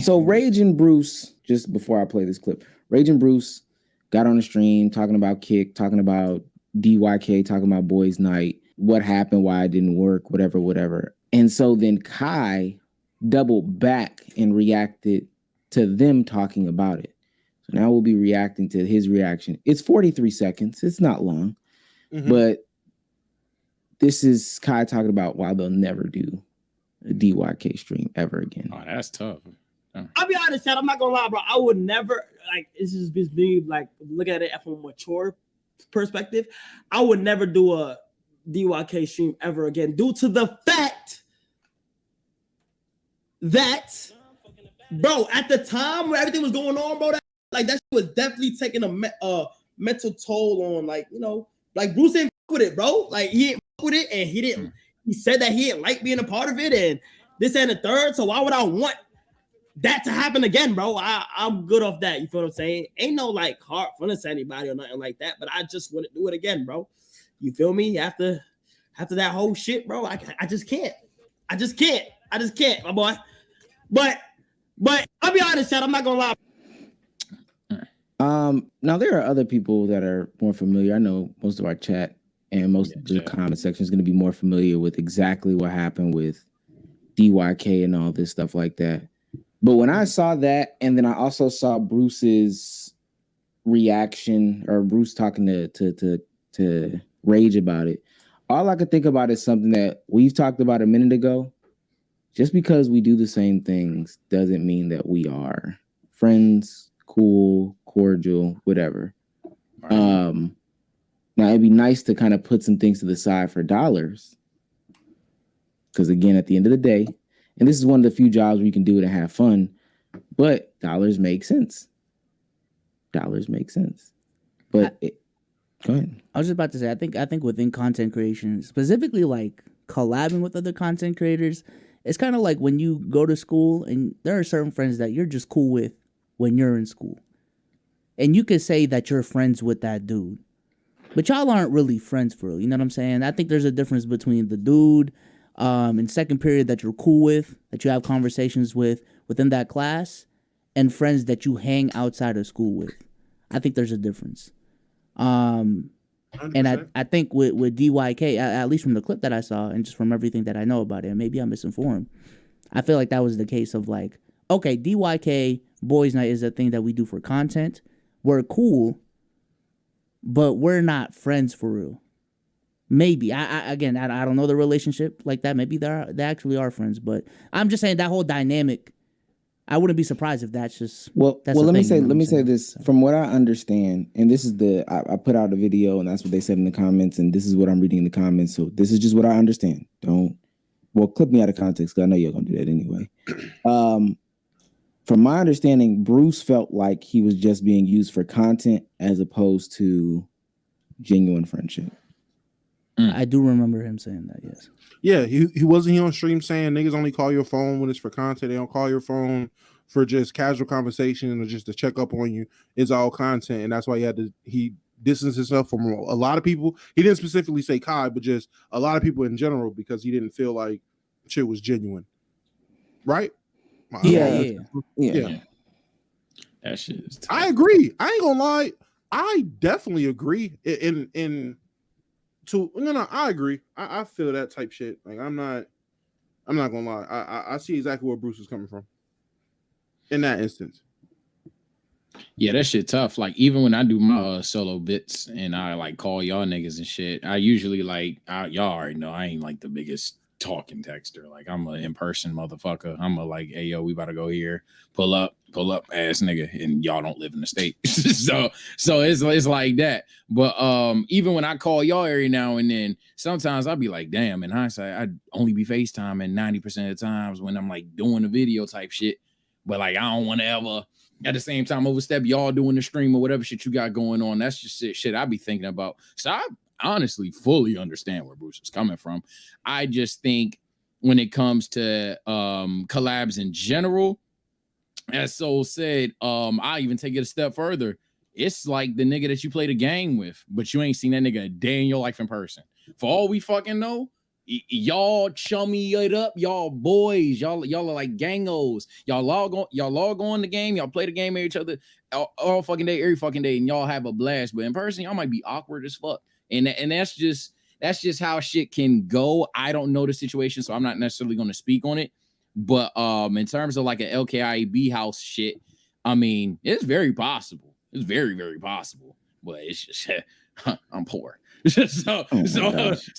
So Rage and Bruce, just before I play this clip, Rage and Bruce got on the stream talking about Kick, talking about DYK, talking about Boys Night, what happened, why it didn't work, whatever. And so then Kai doubled back and reacted to them talking about it. So now we'll be reacting to his reaction. It's 43 seconds. It's not long. But this is Kai talking about why they'll never do a DYK stream ever again. Oh, that's tough. I'll be honest, Chad, I'm not gonna lie, bro. I would never, like, this is just me, like, look at it from a mature perspective. I would never do a DYK stream ever again due to the fact that, bro, at the time where everything was going on, bro, that shit was definitely taking a mental toll on, like, you know, like Bruce didn't fuck with it, bro. Like, he didn't fuck with it, and he said that he didn't like being a part of it, and this and the third. So why would I want that to happen again, bro? I'm good off that. You feel what I'm saying? Ain't no like hard feelings to anybody or nothing like that, but I just wouldn't do it again, bro. You feel me? After that whole shit, bro, I just can't. I just can't, my boy. But I'll be honest, Chad, I'm not gonna lie. Now there are other people that are more familiar. I know most of our chat and most of the comment section is going to be more familiar with exactly what happened with DYK and all this stuff like that. But when I saw that, and then I also saw Bruce's reaction, or Bruce talking to Rage about it, all I could think about is something that we've talked about a minute ago. Just because we do the same things doesn't mean that we are friends, cool, cordial, whatever. Right. Now it'd be nice to kind of put some things to the side for dollars. Because again, at the end of the day, and this is one of the few jobs where you can do it and have fun, but dollars make sense. Dollars make sense. But go ahead. I was just about to say, I think within content creation, specifically like collabing with other content creators, it's kind of like when you go to school and there are certain friends that you're just cool with when you're in school. And you could say that you're friends with that dude, but y'all aren't really friends for real. You know what I'm saying? I think there's a difference between the dude in second period that you're cool with, that you have conversations with within that class, and friends that you hang outside of school with. I think there's a difference. And I think with DYK, at least from the clip that I saw and just from everything that I know about it, and maybe I'm misinformed, I feel like that was the case of like, okay, DYK Boys Night is a thing that we do for content. We're cool, but we're not friends for real. Maybe I don't know the relationship like that. Maybe they actually are friends, but I'm just saying that whole dynamic. I wouldn't be surprised if that's just well. Let me say this from what I understand, and this is I put out a video, and that's what they said in the comments, and this is what I'm reading in the comments. So this is just what I understand. Clip me out of context because I know you're gonna do that anyway. From my understanding, Bruce felt like he was just being used for content as opposed to genuine friendship. I do remember him saying that, yes. Yeah, he wasn't on stream saying niggas only call your phone when it's for content. They don't call your phone for just casual conversation or just to check up on you. It's all content, and that's why he distanced himself from a lot of people. He didn't specifically say Kai, but just a lot of people in general because he didn't feel like shit was genuine. Right? Yeah. That shit is tough. I agree. I ain't gonna lie. I definitely agree. I agree. I feel that type shit. Like I'm not gonna lie. I see exactly where Bruce is coming from in that instance. Yeah, that shit tough. Like even when I do my solo bits and I like call y'all niggas and shit, I usually y'all already know I ain't like the biggest talking texter. Like I'm an in-person motherfucker. I'm like, hey yo, we about to go here, pull up ass nigga, and y'all don't live in the state. so it's like that. But even when I call y'all every now and then, sometimes I'll be like, damn, in hindsight, I'd only be FaceTiming 90% of the times when I'm like doing a video type shit. But like I don't want to ever at the same time overstep y'all doing the stream or whatever shit you got going on. That's just shit I be thinking about. So I honestly fully understand where Bruce is coming from. I just think when it comes to collabs in general, as Soul said, I even take it a step further. It's like the nigga that you played a game with, but you ain't seen that nigga a day in your life in person. For all we fucking know, y'all chummy it up, y'all boys, y'all are like gangos. Y'all log on the game, y'all play the game with each other all fucking day, every fucking day, and y'all have a blast. But in person, y'all might be awkward as fuck. And that's just how shit can go. I don't know the situation, so I'm not necessarily going to speak on it. But in terms of like an LKIB house shit, I mean, it's very possible. It's very, very possible. But it's just I'm poor. so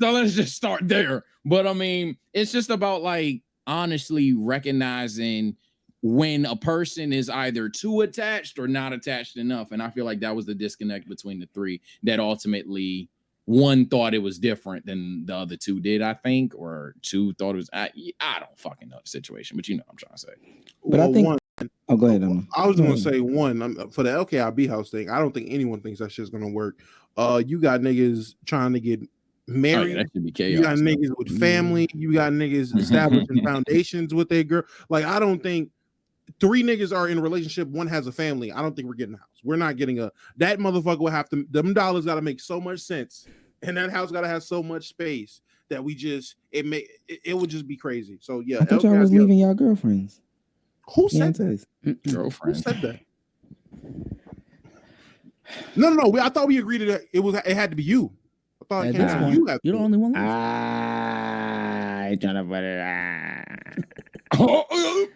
let's just start there. But I mean, it's just about like honestly recognizing when a person is either too attached or not attached enough. And I feel like that was the disconnect between the three, that ultimately one thought it was different than the other two did, I think, or two thought it was. I don't fucking know the situation, but you know what I'm trying to say. But I think one. Oh, go ahead. I was going to say one for the LKIB house thing. I don't think anyone thinks that shit's going to work. You got niggas trying to get married. That should be chaos. You got niggas with family. You got niggas establishing foundations with their girl. Like, I don't think 3 niggas are in a relationship. One has a family. I don't think we're getting a house. We're not getting that motherfucker will have to, them dollars got to make so much sense. And that house got to have so much space that it would just be crazy. So yeah. I thought y'all was leaving y'all girlfriends. Who said that? Girlfriend. Who said that? No. I thought we agreed that it had to be you. I thought it came from you. You're the only one left. I trying to put it.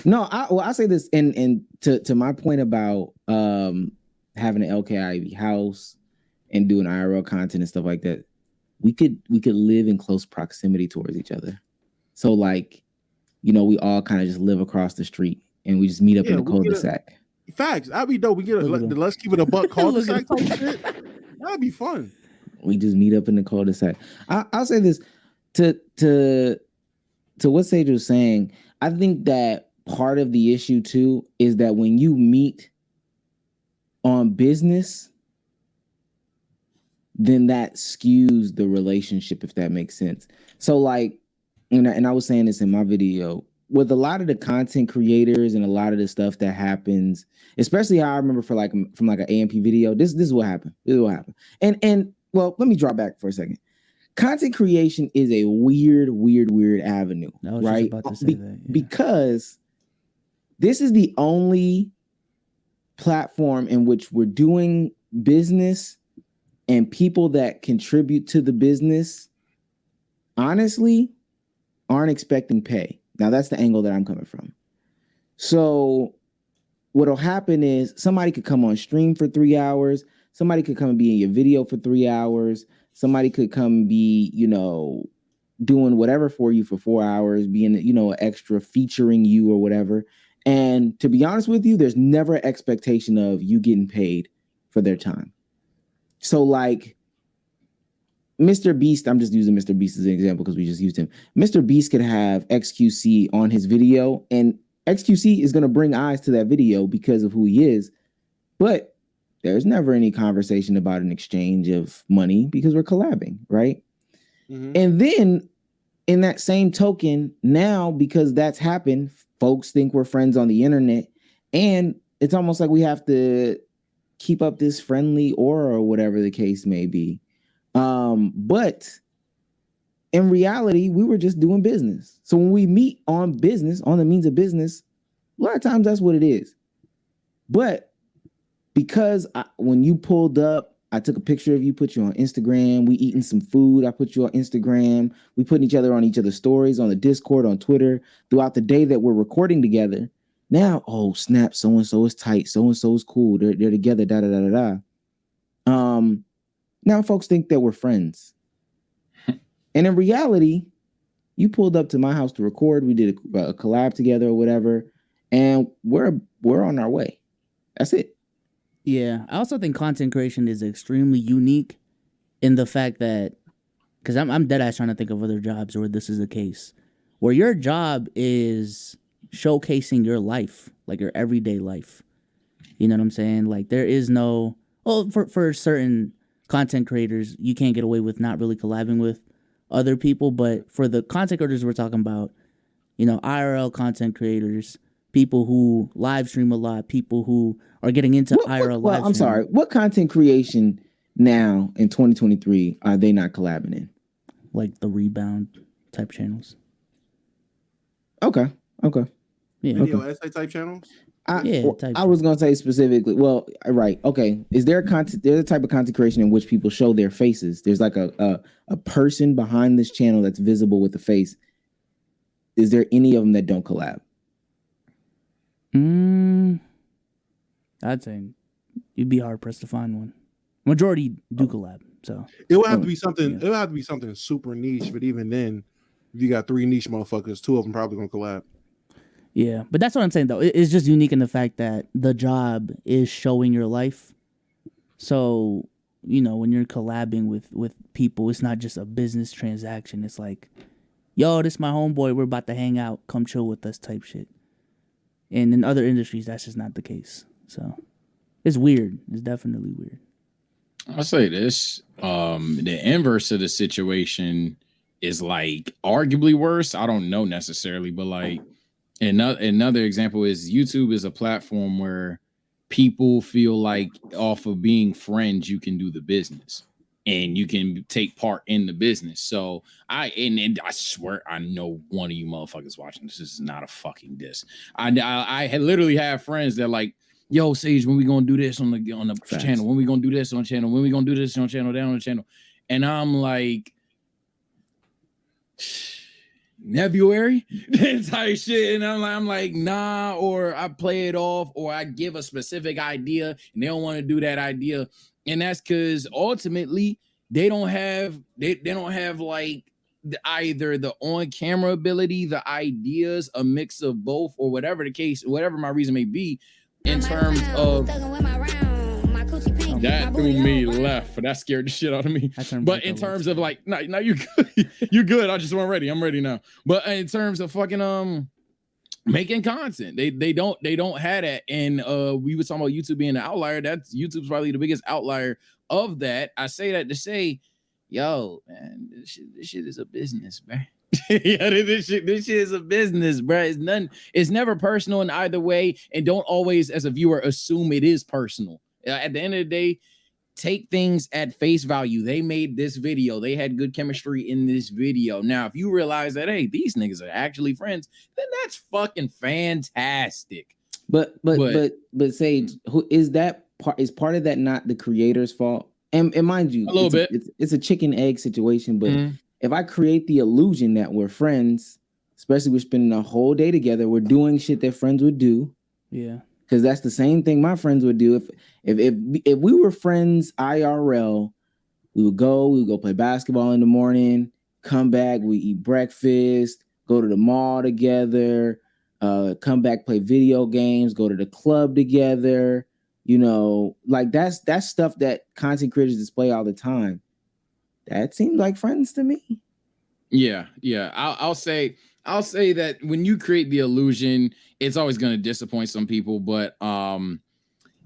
No, I say this, and to my point about having an LKIV house and doing IRL content and stuff like that, we could live in close proximity towards each other. So like, you know, we all kind of just live across the street and we just meet up in the cul-de-sac. Facts. That'd be dope. We get let's keep it a buck cul-de-sac type shit. That'd be fun. We just meet up in the cul-de-sac. I'll say this to what Sage was saying. I think that part of the issue too is that when you meet on business, then that skews the relationship, if that makes sense. So like, and I was saying this in my video, with a lot of the content creators and a lot of the stuff that happens, especially how I remember from like an AMP video, this is what happened. This is what happened. And well, let me drop back for a second. Content creation is a weird avenue, right? Because this is the only platform in which we're doing business, and people that contribute to the business, honestly, aren't expecting pay. Now that's the angle that I'm coming from. So what'll happen is somebody could come on stream for 3 hours. Somebody could come and be in your video for 3 hours. Somebody could come be, you know, doing whatever for you for 4 hours, being, you know, an extra, featuring you or whatever. And to be honest with you, there's never an expectation of you getting paid for their time. So like Mr. Beast, I'm just using Mr. Beast as an example because we just used him. Mr. Beast could have XQC on his video, and XQC is going to bring eyes to that video because of who he is. But there's never any conversation about an exchange of money because we're collabing, right? Mm-hmm. And then in that same token, now because that's happened, folks think we're friends on the internet, and it's almost like we have to keep up this friendly aura or whatever the case may be. But in reality, we were just doing business. So when we meet on business, on the means of business, a lot of times that's what it is. But because when you pulled up, I took a picture of you, put you on Instagram, we eating some food, I put you on Instagram, we putting each other on each other's stories, on the Discord, on Twitter, throughout the day that we're recording together. Now, oh snap, so-and-so is tight, so-and-so is cool, they're together, da-da-da-da-da. Now folks think that we're friends. And in reality, you pulled up to my house to record, we did a collab together or whatever, and we're on our way. That's it. Yeah, I also think content creation is extremely unique in the fact that, because I'm dead ass trying to think of other jobs where this is the case, where your job is showcasing your life, like your everyday life. You know what I'm saying? Like there is no, well, for certain content creators, you can't get away with not really collabing with other people, but for the content creators we're talking about, you know, IRL content creators, people who live stream a lot, people who are getting into IRL live stream. I'm sorry, what content creation now in 2023 are they not collabing in? like the Rebound type channels. Okay. Yeah. Video essay type channels. I was gonna say specifically. Well, right. Okay. Is there content? There's a type of content creation in which people show their faces. There's like a person behind this channel that's visible with the face. Is there any of them that don't collab? I'd say you'd be hard pressed to find one. Majority do collab. So it would have to be something. Yeah. It would have to be something super niche. But even then, if you got 3 niche motherfuckers, 2 of them probably gonna collab. Yeah, but that's what I'm saying though. It's just unique in the fact that the job is showing your life. So, you know, when you're collabing with people, it's not just a business transaction. It's like, yo, this is my homeboy. We're about to hang out. Come chill with us type shit. And in other industries, that's just not the case. So it's weird. It's definitely weird. I'll say this. The inverse of the situation is like arguably worse. I don't know necessarily, but like another example is YouTube is a platform where people feel like off of being friends, you can do the business and you can take part in the business. So I swear I know one of you motherfuckers watching this. This is not a fucking diss. I had literally have friends that like, yo, Sage, when we gonna do this on the channel? When we gonna do this on channel? When we gonna do this on channel? Down on the channel? And I'm like, February, the entire shit, and I'm like, nah, or I play it off, or I give a specific idea, and they don't want to do that idea, and that's because ultimately they don't have like either the on-camera ability, the ideas, a mix of both, or whatever the case, whatever my reason may be, in terms of. That threw me left. That scared the shit out of me. But in terms of like, no, you're good. You're good. I just wasn't ready. I'm ready now. But in terms of fucking making content, they don't have that. And we were talking about YouTube being the outlier. That's YouTube's probably the biggest outlier of that. I say that to say, yo, man, this shit is a business, man. Yeah, this shit is a business, bro. It's never personal in either way, and don't always, as a viewer, assume it is personal. At the end of the day, take things at face value. They made this video. They had good chemistry in this video. Now, if you realize that, hey, these niggas are actually friends, then that's fucking fantastic. But Sage, who is that part? Is part of that not the creator's fault? And mind you, a little bit. It's a chicken egg situation. But if I create the illusion that we're friends, especially we're spending a whole day together, we're doing shit that friends would do. Yeah. Because that's the same thing my friends would do. If we were friends IRL, we would go play basketball in the morning, come back, we eat breakfast, go to the mall together, come back, play video games, go to the club together. You know, like that's stuff that content creators display all the time. That seems like friends to me. Yeah. I'll say that when you create the illusion, it's always going to disappoint some people, but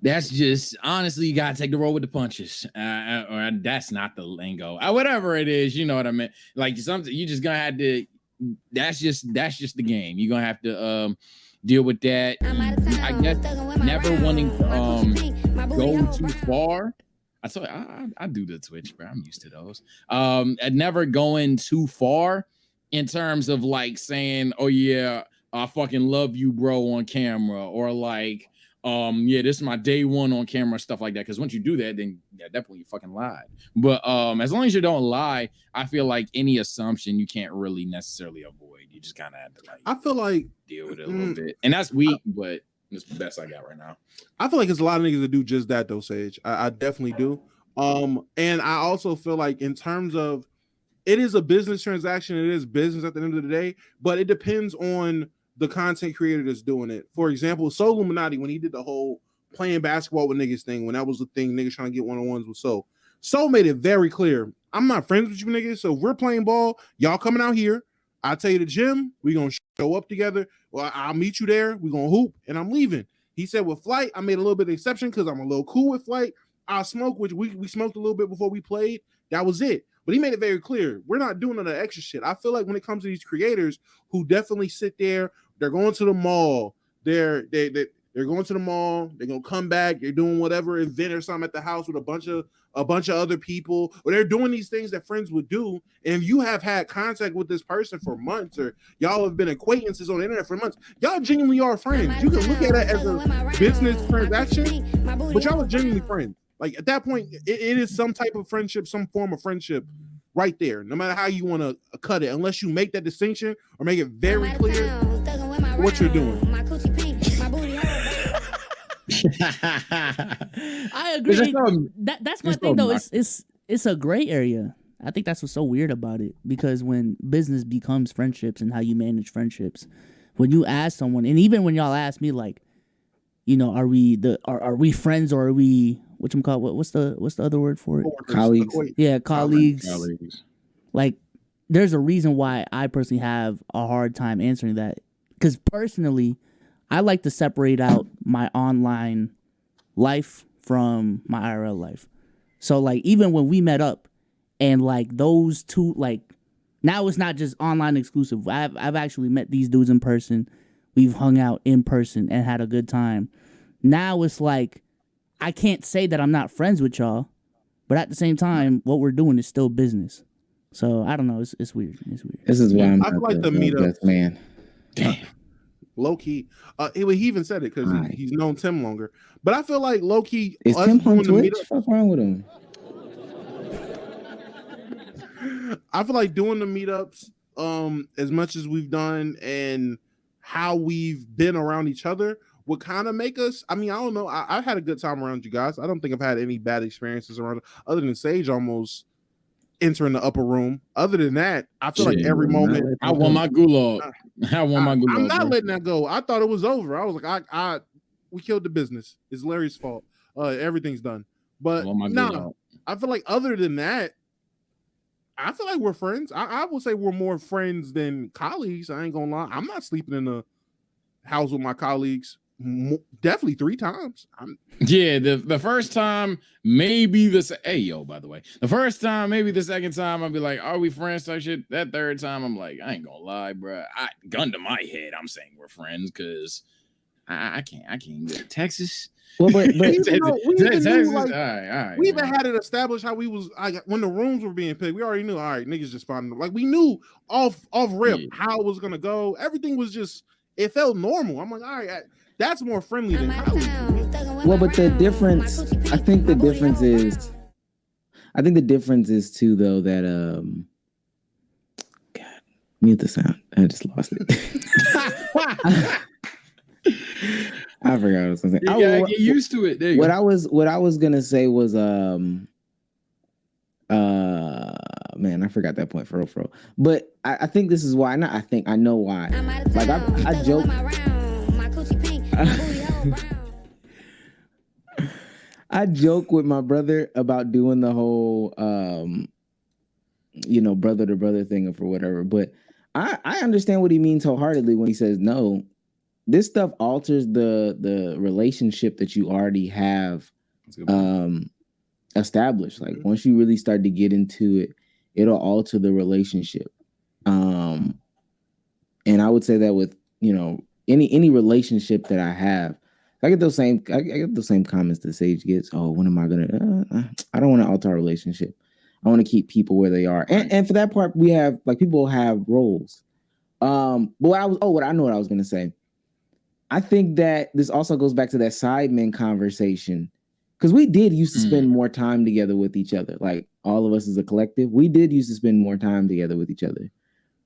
that's just, honestly, you got to take the roll with the punches. Or that's not the lingo. Whatever it is, you know what I mean? Like something you just going to have to, that's just the game. You're going to have to deal with that. I guess never wanting to go too far. I told you, I do the Twitch, bro. I'm used to those. Never going too far in terms of like saying, oh yeah, I fucking love you, bro, on camera, or like, yeah, this is my day one on camera, stuff like that. Because once you do that, then at that point you fucking lied. But as long as you don't lie, I feel like any assumption you can't really necessarily avoid. You just kind of have to like, I feel like deal with it a little bit, and that's weak, but it's the best I got right now. I feel like it's a lot of niggas that do just that though, Sage. I definitely do. And I also feel like in terms of, it is a business transaction. It is business at the end of the day, but it depends on the content creator that's doing it. For example, Soul Illuminati, when he did the whole playing basketball with niggas thing, when that was the thing, niggas trying to get one-on-ones with Soul. Soul made it very clear, I'm not friends with you niggas, so if we're playing ball, y'all coming out here, I'll tell you the gym, we gonna show up together, well, I'll meet you there, we gonna hoop, and I'm leaving. He said with Flight, I made a little bit of exception because I'm a little cool with Flight. I'll smoke, which we smoked a little bit before we played. That was it. But he made it very clear, we're not doing none of the extra shit. I feel like when it comes to these creators who definitely sit there, they're going to the mall, they're They're going to the mall. They're gonna come back. They're doing whatever event or something at the house with a bunch of other people, or they're doing these things that friends would do. And if you have had contact with this person for months, or y'all have been acquaintances on the internet for months, y'all genuinely are friends. You can look at it as a business transaction, but y'all are genuinely friends. Like at that point, it is some type of friendship, some form of friendship right there, no matter how you want to cut it, unless you make that distinction or make it very clear what you're doing. I agree. That's my thing though. It's a gray area. I think that's what's so weird about it, because when business becomes friendships and how you manage friendships, when you ask someone, and even when y'all ask me, like, you know, are we friends, or are we what's the other word for it? Colleagues. Yeah, colleagues. Like, there's a reason why I personally have a hard time answering that, because personally, I like to separate out my online life from my IRL life. So like, even when we met up, and like those two, like, now it's not just online exclusive. I've actually met these dudes in person. We've hung out in person and had a good time. Now it's like, I can't say that I'm not friends with y'all, but at the same time, what we're doing is still business. So I don't know. It's weird. It's weird. This is why I'm I feel like the meetup, man. Damn. Low key, he even said it because he's known Tim longer. But I feel like low key, is Tim on Twitch? What's wrong with him? I feel like doing the meetups, as much as we've done and how we've been around each other, would kind of make us. I mean, I don't know. I've had a good time around you guys. I don't think I've had any bad experiences around, other than Sage almost entering the upper room. Other than that, I feel like every moment I want my gulag. I'm not letting that go. I thought it was over. I was like, we killed the business. It's Larry's fault. Everything's done. But no, I feel like other than that, I feel like we're friends. I will say we're more friends than colleagues. I ain't gonna lie. I'm not sleeping in the house with my colleagues. Definitely 3 times. The first time, maybe by the way, the first time, maybe the second time, I'll be like, are we friends? Type shit. That third time, I'm like, I ain't gonna lie, bro. Gun to my head, I'm saying we're friends because I can't go to Texas. Well, but we even man. had it established how we was when the rooms were being picked. We already knew. All right, niggas just finding like we knew off rip how it was gonna go. Everything was just, it felt normal. I'm like, all right, that's more friendly than college. Well, but the difference, I think the difference is too, though, that God, mute the sound. I just lost it. I forgot what I was gonna say. You gotta get used to it. What I was gonna say was man, I forgot that point for real. But I think this is why. Not I think I know why. Like I joke. I joke with my brother about doing the whole brother to brother thing or for whatever. But I understand what he means wholeheartedly when he says no. This stuff alters the relationship that you already have established. Like once you really start to get into it, it'll alter the relationship. And I would say that with any relationship that I have, I get those same comments that Sage gets. Oh, when am I gonna? I don't want to alter our relationship. I want to keep people where they are, and for that part, we have people have roles. But what I know what I was gonna say. I think that this also goes back to that Sidemen conversation, because we did used to spend more time together with each other. Like all of us as a collective, we did used to spend more time together with each other.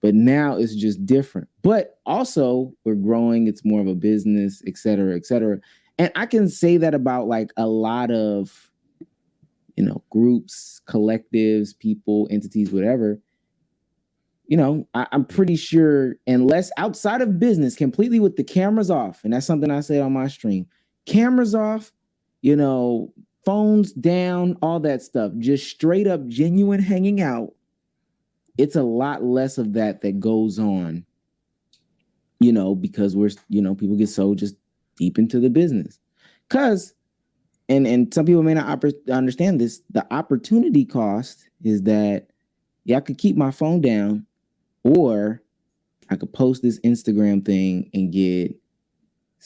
But now it's just different. But also we're growing. It's more of a business, et cetera, et cetera. And I can say that about like a lot of, groups, collectives, people, entities, whatever. I'm pretty sure, unless outside of business, completely with the cameras off, and that's something I said on my stream, cameras off, phones down, all that stuff, just straight up genuine hanging out. It's a lot less of that goes on, because we're, people get so just deep into the business. Because, and some people may not understand this, the opportunity cost is that, I could keep my phone down, or I could post this Instagram thing and get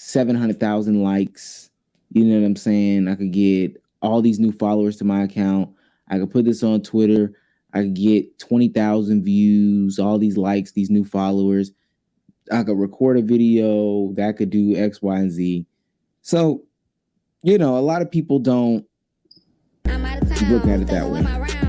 700,000 likes. You know what I'm saying? I could get all these new followers to my account. I could put this on Twitter. I could get 20,000 views, all these likes, these new followers. I could record a video that could do X, Y, and Z. So, you know, a lot of people don't look at it that way.